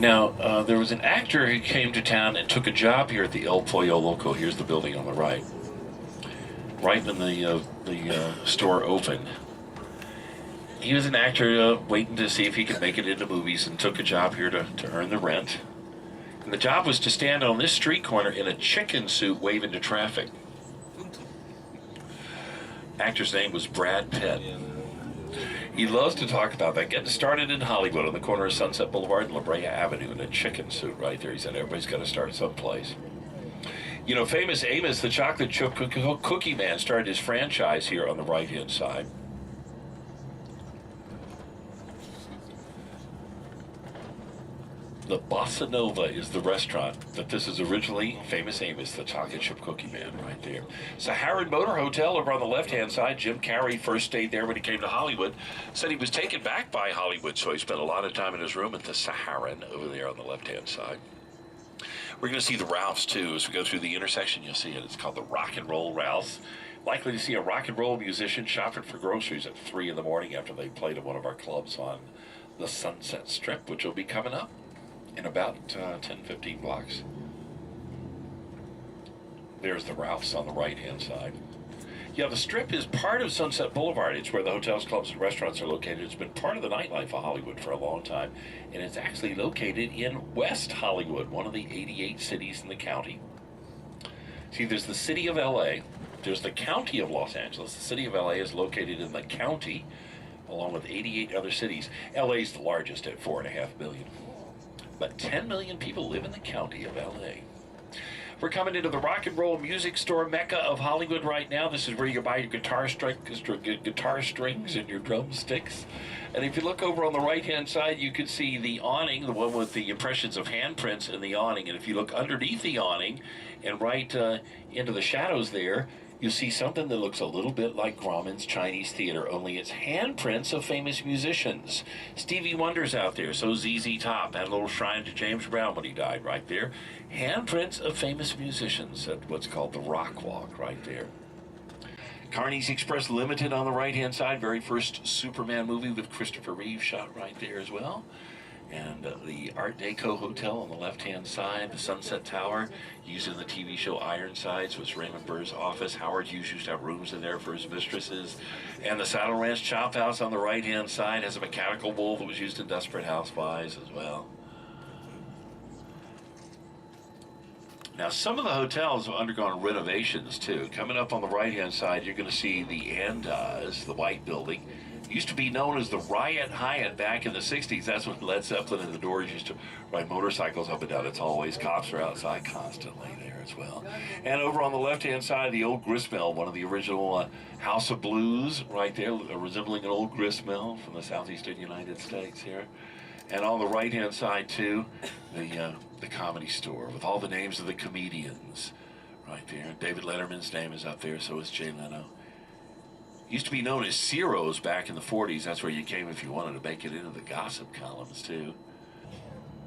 Now, there was an actor who came to town and took a job here at the El Pollo Loco. Here's the building on the right. Right when the store opened. He was an actor waiting to see if he could make it into movies and took a job here to earn the rent. And the job was to stand on this street corner in a chicken suit waving to traffic. Actor's name was Brad Pitt. He loves to talk about that, getting started in Hollywood on the corner of Sunset Boulevard and La Brea Avenue in a chicken suit right there. He said everybody's got to start someplace. You know, famous Amos, the chocolate chip cookie man, started his franchise here on the right-hand side. The Bossa Nova is the restaurant, but this is originally famous Amos, the chocolate chip cookie man, right there. Saharan Motor Hotel over on the left-hand side. Jim Carrey first stayed there when he came to Hollywood. Said he was taken back by Hollywood, so he spent a lot of time in his room at the Saharan over there on the left-hand side. We're going to see the Ralphs, too. As we go through the intersection, you'll see it. It's called the Rock and Roll Ralphs. Likely to see a rock and roll musician shopping for groceries at 3 in the morning after they played at one of our clubs on the Sunset Strip, which will be coming up in about 10-15 blocks. There's the Ralphs on the right-hand side. Yeah, the Strip is part of Sunset Boulevard. It's where the hotels, clubs, and restaurants are located. It's been part of the nightlife of Hollywood for a long time, and it's actually located in West Hollywood, one of the 88 cities in the county. See, there's the city of L.A., there's the county of Los Angeles. The city of L.A. is located in the county, along with 88 other cities. L.A. is the largest at 4.5 million. But 10 million people live in the county of L.A. We're coming into the rock and roll music store mecca of Hollywood right now. This is where you buy your guitar strings and your drumsticks. And if you look over on the right-hand side, you can see the awning, the one with the impressions of handprints in the awning. And if you look underneath the awning and right into the shadows there, you'll see something that looks a little bit like Grauman's Chinese Theater, only it's handprints of famous musicians. Stevie Wonder's out there, so ZZ Top had a little shrine to James Brown when he died right there. Handprints of famous musicians at what's called the Rock Walk right there. Carney's Express Limited on the right-hand side, very first Superman movie with Christopher Reeve shot right there as well. And the Art Deco Hotel on the left-hand side, the Sunset Tower, used in the TV show Ironsides, was Raymond Burr's office. Howard Hughes used to have rooms in there for his mistresses. And the Saddle Ranch Chop House on the right-hand side has a mechanical bull that was used in Desperate Housewives as well. Now, some of the hotels have undergone renovations, too. Coming up on the right-hand side, you're going to see the Andaz, the white building. Used to be known as the Riot Hyatt back in the 60s. That's when Led Zeppelin and the Doors used to ride motorcycles up and down. It's always cops are outside constantly there as well. And over on the left-hand side, the old gristmill, one of the original House of Blues right there, resembling an old gristmill from the southeastern United States here. And on the right-hand side, too, the Comedy Store with all the names of the comedians right there. David Letterman's name is up there, so is Jay Leno. Used to be known as Ciro's back in the 40s. That's where you came if you wanted to make it into the gossip columns, too.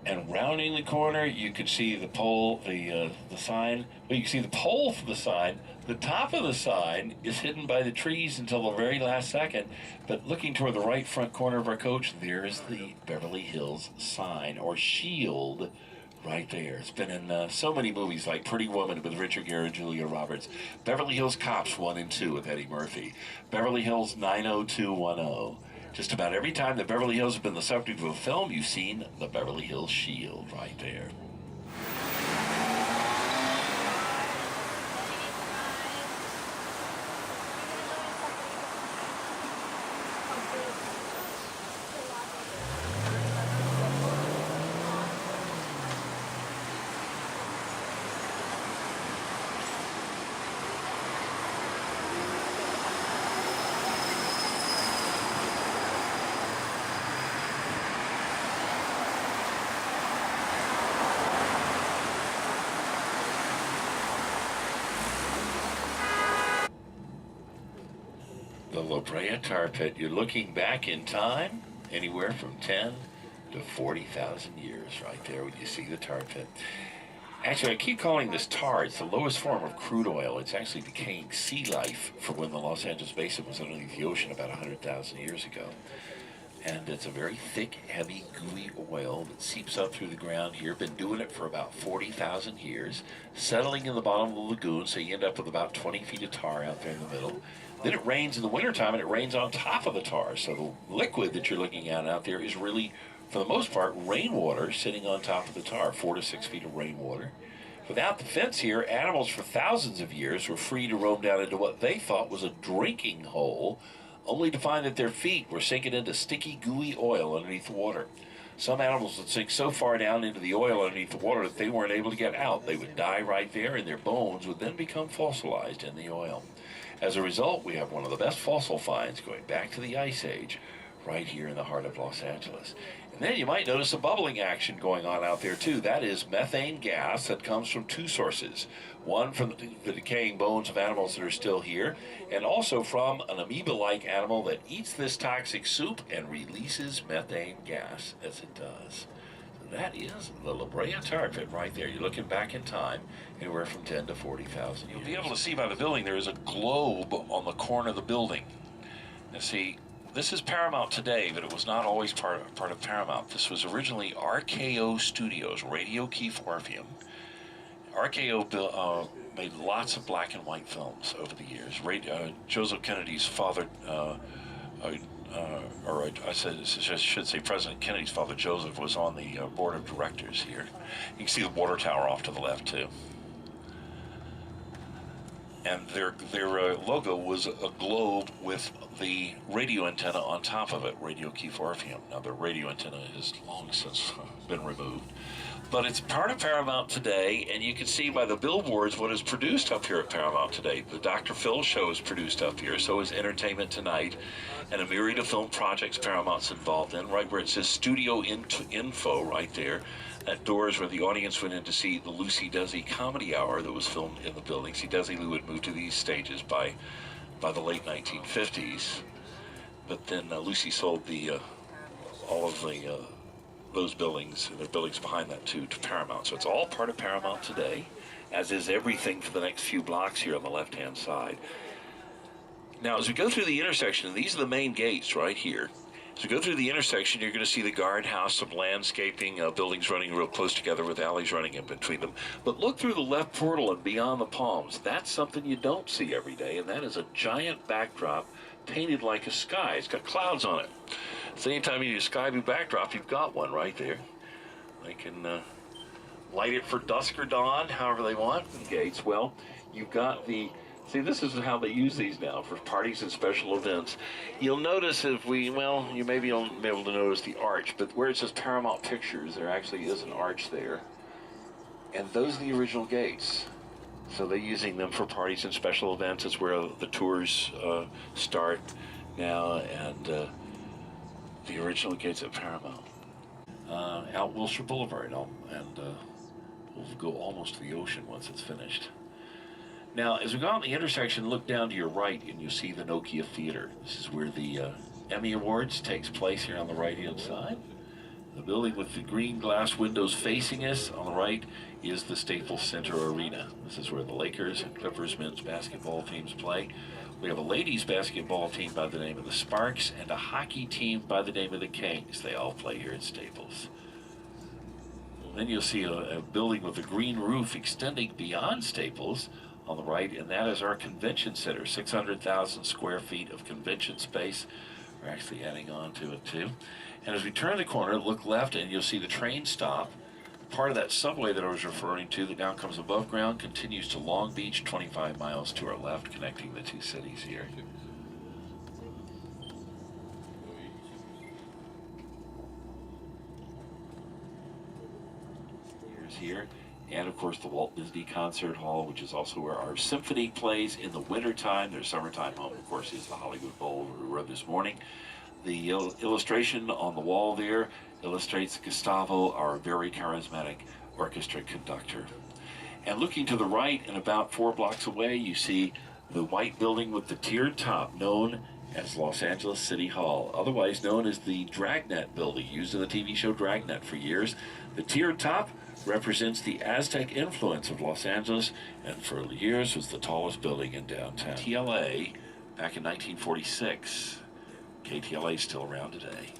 And rounding the corner, you could see the pole, the sign. Well, you can see the pole for the sign. The top of the sign is hidden by the trees until the very last second. But looking toward the right front corner of our coach, there is the Beverly Hills sign, or shield, right there. It's been in so many movies like Pretty Woman with Richard Gere and Julia Roberts. Beverly Hills Cops 1 and 2 with Eddie Murphy. Beverly Hills 90210. Just about every time that Beverly Hills has been the subject of a film, you've seen the Beverly Hills Shield right there. The La Brea Tar Pit, you're looking back in time, anywhere from 10 to 40,000 years right there when you see the tar pit. Actually, I keep calling this tar. It's the lowest form of crude oil. It's actually decaying sea life from when the Los Angeles Basin was underneath the ocean about 100,000 years ago. And it's a very thick, heavy, gooey oil that seeps up through the ground here. Been doing it for about 40,000 years, settling in the bottom of the lagoon, so you end up with about 20 feet of tar out there in the middle. Then it rains in the wintertime, and it rains on top of the tar. So the liquid that you're looking at out there is really, for the most part, rainwater sitting on top of the tar, 4 to 6 feet of rainwater. Without the fence here, animals for thousands of years were free to roam down into what they thought was a drinking hole, only to find that their feet were sinking into sticky, gooey oil underneath the water. Some animals would sink so far down into the oil underneath the water that they weren't able to get out. They would die right there, and their bones would then become fossilized in the oil. As a result, we have one of the best fossil finds going back to the Ice Age right here in the heart of Los Angeles. And then you might notice a bubbling action going on out there too. That is methane gas that comes from two sources. One from the decaying bones of animals that are still here, and also from an amoeba-like animal that eats this toxic soup and releases methane gas as it does. So that is the La Brea Tar Pit right there. You're looking back in time, anywhere from 10 to 40,000 years. You'll be able to see by the building there is a globe on the corner of the building. Now see, this is Paramount today, but it was not always part of Paramount. This was originally RKO Studios, Radio Keith Orpheum. RKO made lots of black and white films over the years. Joseph Kennedy's father, or I should say President Kennedy's father, Joseph, was on the board of directors here. You can see the water tower off to the left, too. And their logo was a globe with the radio antenna on top of it, Radio Keith Orpheum. Now, the radio antenna has long since been removed. But it's part of Paramount today, and you can see by the billboards what is produced up here at Paramount today. The Dr. Phil show is produced up here, so is Entertainment Tonight, and a myriad of film projects Paramount's involved in. Right where it says Studio Info right there, that door is where the audience went in to see the Lucy Desi Comedy Hour that was filmed in the building. See, Desilu had moved to these stages by the late 1950s, but then Lucy sold all of those buildings, and their buildings behind that too, to Paramount. So it's all part of Paramount today, as is everything for the next few blocks here on the left-hand side. Now, as we go through the intersection, these are the main gates right here. As we go through the intersection, you're going to see the guardhouse, some landscaping, buildings running real close together with alleys running in between them. But look through the left portal and beyond the palms. That's something you don't see every day, and that is a giant backdrop painted like a sky. It's got clouds on it. So anytime you need a sky blue backdrop, you've got one right there. They can light it for dusk or dawn, however they want. The gates, well, you've got the... See, this is how they use these now for parties and special events. You'll notice you maybe won't be able to notice the arch, but where it says Paramount Pictures, there actually is an arch there. And those are the original gates. So they're using them for parties and special events. It's where the tours start now, and the original gates at Paramount. Out Wilshire Boulevard, and we'll go almost to the ocean once it's finished. Now, as we go on the intersection, look down to your right, and you'll see the Nokia Theater. This is where the Emmy Awards takes place here on the right-hand side. The building with the green glass windows facing us on the right is the Staples Center Arena. This is where the Lakers and Clippers men's basketball teams play. We have a ladies basketball team by the name of the Sparks and a hockey team by the name of the Kings. They all play here at Staples. Then you'll see a building with a green roof extending beyond Staples on the right, and that is our convention center, 600,000 square feet of convention space. We're actually adding on to it too. And as we turn the corner, look left, and you'll see the train stop. Part of that subway that I was referring to that now comes above ground continues to Long Beach, 25 miles to our left, connecting the two cities here. Here's here. And, of course, the Walt Disney Concert Hall, which is also where our symphony plays in the wintertime. Their summertime home, of course, is the Hollywood Bowl, where we rode this morning. The illustration on the wall there illustrates Gustavo, our very charismatic orchestra conductor. And looking to the right and about 4 blocks away, you see the white building with the tiered top, known as Los Angeles City Hall, otherwise known as the Dragnet building, used in the TV show Dragnet for years. The tiered top represents the Aztec influence of Los Angeles, and for years was the tallest building in downtown. KTLA, back in 1946. KTLA is still around today.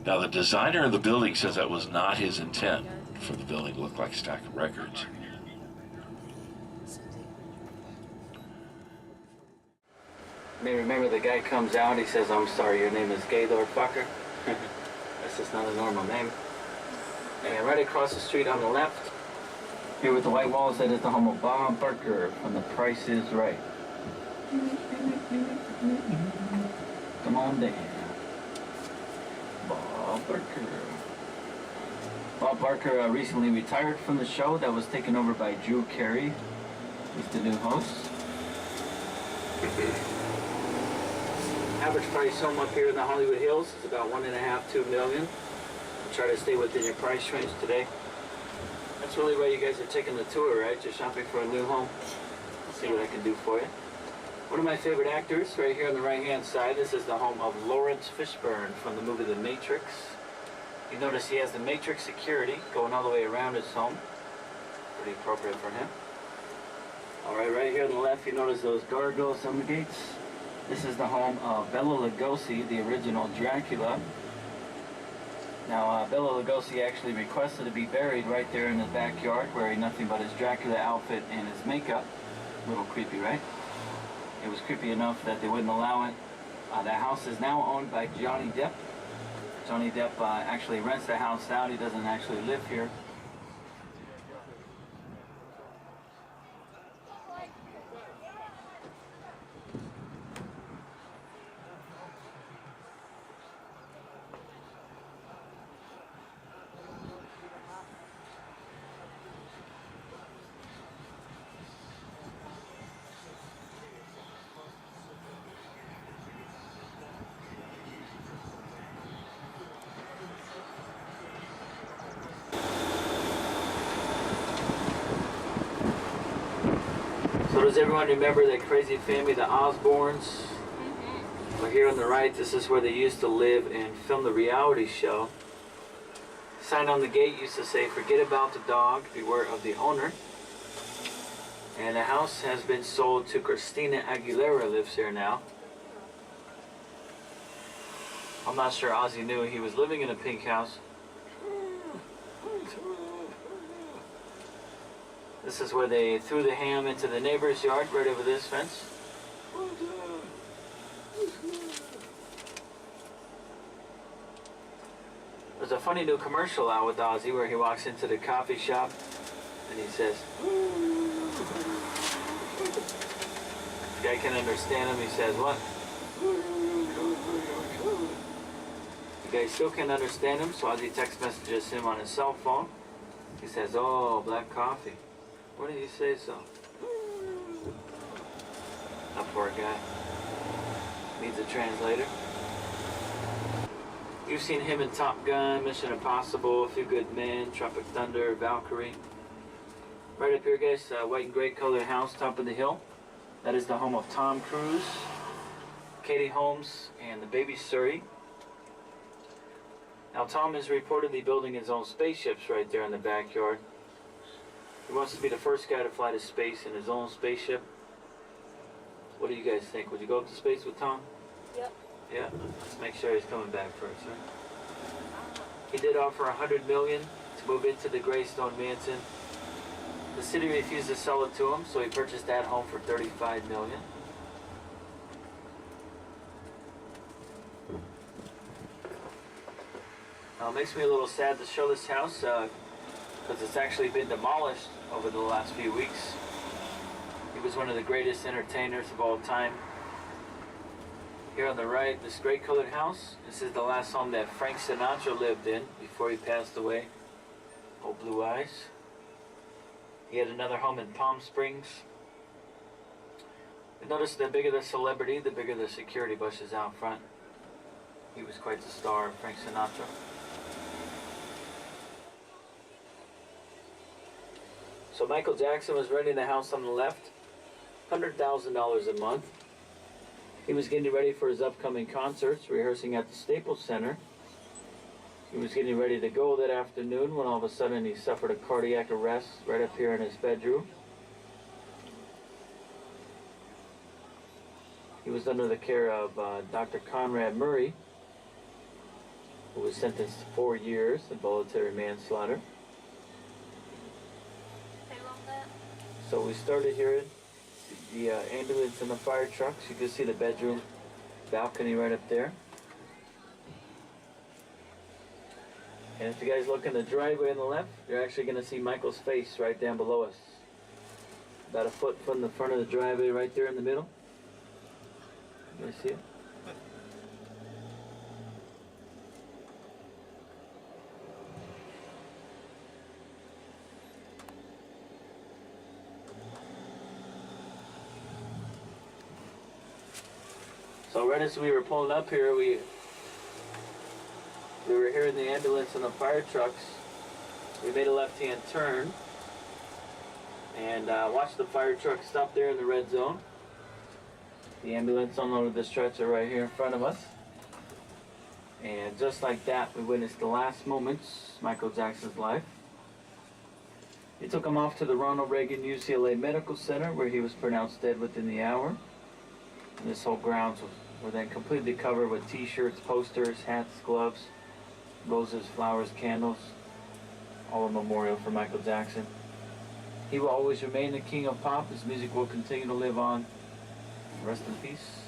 Now, the designer of the building says that was not his intent, for the building to look like a stack of records. You may remember the guy comes out, he says, "I'm sorry, your name is Gaylord Fucker." That's just not a normal name. And right across the street on the left, here with the white walls, that is the home of Bob Barker from The Price is Right. Come on down. Bob Barker. Bob Barker recently retired from the show. That was taken over by Drew Carey. He's the new host. Average price home up here in the Hollywood Hills is about $1.5 to $2 million. Try to stay within your price range today. That's really why you guys are taking the tour, right? You're shopping for a new home. Let's see what I can do for you. One of my favorite actors, right here on the right-hand side. This is the home of Lawrence Fishburne from the movie The Matrix. You notice he has the Matrix security going all the way around his home. Pretty appropriate for him. All right, right here on the left, you notice those gargoyles on the gates. This is the home of Bela Lugosi, the original Dracula. Now, Bela Lugosi actually requested to be buried right there in his backyard, wearing nothing but his Dracula outfit and his makeup. A little creepy, right? It was creepy enough that they wouldn't allow it. The house is now owned by Johnny Depp. Johnny Depp actually rents the house out. He doesn't actually live here. So does everyone remember that crazy family, the Osbournes? Well, here on the right, this is where they used to live and film the reality show. Sign on the gate used to say, "Forget about the dog, beware of the owner." And the house has been sold to Christina Aguilera, lives here now. I'm not sure Ozzy knew he was living in a pink house. This is where they threw the ham into the neighbor's yard, right over this fence. There's a funny new commercial out with Ozzy where he walks into the coffee shop and he says, the guy can understand him, he says, "What?" The guy still can't understand him, so Ozzy text messages him on his cell phone. He says, "Oh, black coffee. What did he say so?" That poor guy. Needs a translator. You've seen him in Top Gun, Mission Impossible, A Few Good Men, Tropic Thunder, Valkyrie. Right up here, guys, white and gray colored house, top of the hill. That is the home of Tom Cruise, Katie Holmes, and the baby Suri. Now, Tom is reportedly building his own spaceships right there in the backyard. He wants to be the first guy to fly to space in his own spaceship. What do you guys think? Would you go up to space with Tom? Yep. Yeah? Let's make sure he's coming back first, right? He did offer $100 million to move into the Greystone Mansion. The city refused to sell it to him, so he purchased that home for $35 million. Now, it makes me a little sad to show this house, because it's actually been demolished over the last few weeks. He was one of the greatest entertainers of all time. Here on the right, this gray colored house. This is the last home that Frank Sinatra lived in before he passed away. Old blue eyes. He had another home in Palm Springs. And notice the bigger the celebrity, the bigger the security bushes out front. He was quite the star, Frank Sinatra. So Michael Jackson was renting the house on the left, $100,000 a month. He was getting ready for his upcoming concerts, rehearsing at the Staples Center. He was getting ready to go that afternoon when all of a sudden he suffered a cardiac arrest right up here in his bedroom. He was under the care of Dr. Conrad Murray. who was sentenced to 4 years of voluntary manslaughter. How long that? So we started hearing the ambulance and the fire trucks. You can see the bedroom balcony right up there. And if you guys look in the driveway on the left, you're actually going to see Michael's face right down below us. About a foot from the front of the driveway right there in the middle. You guys see it? So right as we were pulling up here, we were hearing the ambulance and the fire trucks. We made a left-hand turn and watched the fire truck stop there in the red zone. The ambulance unloaded the stretcher right here in front of us. And just like that, we witnessed the last moments of Michael Jackson's life. They took him off to the Ronald Reagan UCLA Medical Center, where he was pronounced dead within the hour. And this whole grounds were then completely covered with t-shirts, posters, hats, gloves, roses, flowers, candles, all a memorial for Michael Jackson. He will always remain the king of pop. His music will continue to live on. Rest in peace.